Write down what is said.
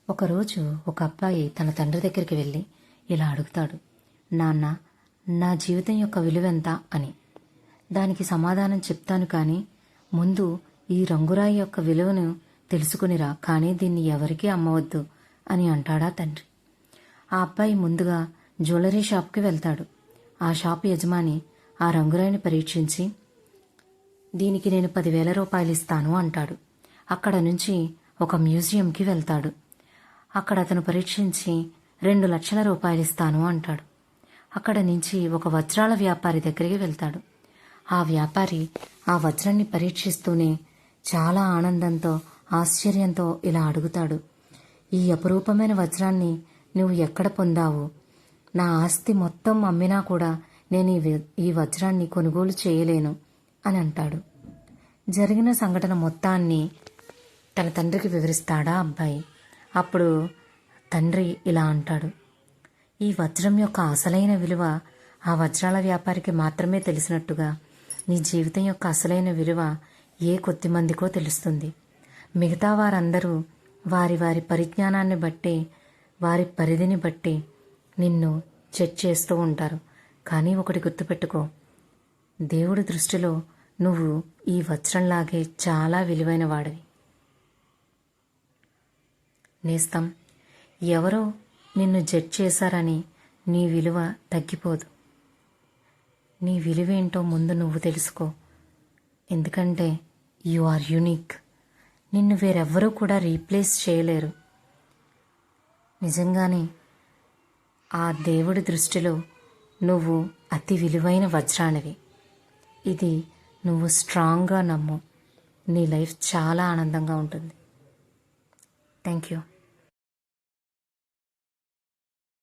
ఒకరోజు ఒక అబ్బాయి తన తండ్రి దగ్గరికి వెళ్ళి ఇలా అడుగుతాడు, నాన్న, నా జీవితం యొక్క విలువెంత అని. దానికి సమాధానం చెప్తాను, కానీ ముందు ఈ రంగురాయి యొక్క విలువను తెలుసుకునిరా, కానీ దీన్ని ఎవరికీ అమ్మవద్దు అని అంటాడా తండ్రి. ఆ అబ్బాయి ముందుగా జ్యువెలరీ షాప్కి వెళ్తాడు. ఆ షాపు యజమాని ఆ రంగురాయిని పరీక్షించి, దీనికి నేను 10,000 రూపాయలు ఇస్తాను అంటాడు. అక్కడ నుంచి ఒక మ్యూజియంకి వెళ్తాడు. అక్కడ అతను పరీక్షించి 2,00,000 రూపాయలు ఇస్తాను అంటాడు. అక్కడ నుంచి ఒక వజ్రాల వ్యాపారి దగ్గరికి వెళ్తాడు. ఆ వ్యాపారి ఆ వజ్రాన్ని పరీక్షిస్తూనే చాలా ఆనందంతో ఆశ్చర్యంతో ఇలా అడుగుతాడు, ఈ అపురూపమైన వజ్రాన్ని నువ్వు ఎక్కడ పొందావు? నా ఆస్తి మొత్తం అమ్మినా కూడా నేను ఈ వజ్రాన్ని కొనుగోలు చేయలేను అని అంటాడు. జరిగిన సంఘటన మొత్తాన్ని తన తండ్రికి వివరిస్తాడా అబ్బాయి. అప్పుడు తండ్రి ఇలా అంటాడు, ఈ వజ్రం యొక్క అసలైన విలువ ఆ వజ్రాల వ్యాపారికి మాత్రమే తెలిసినట్టుగా నీ జీవితం యొక్క అసలైన విలువ ఏ కొద్ది మందికో తెలుస్తుంది. మిగతా వారందరూ వారి వారి పరిజ్ఞానాన్ని బట్టి, వారి పరిధిని బట్టి నిన్ను చెక్ చేస్తూ ఉంటారు. కానీ ఒకటి గుర్తుపెట్టుకో, దేవుడి దృష్టిలో నువ్వు ఈ వజ్రంలాగే చాలా విలువైన వాడివి. నేస్తం, ఎవరో నిన్ను జడ్జ్ చేశారని నీ విలువ తగ్గిపోదు. నీ విలువేంటో ముందు నువ్వు తెలుసుకో. ఎందుకంటే యు ఆర్ యూనిక్. నిన్ను వేరెవ్వరూ కూడా రీప్లేస్ చేయలేరు. నిజంగానే ఆ దేవుడి దృష్టిలో నువ్వు అతి విలువైన వజ్రానివి. ఇది నువ్వు స్ట్రాంగ్గా నమ్ము. నీ లైఫ్ చాలా ఆనందంగా ఉంటుంది. Thank you.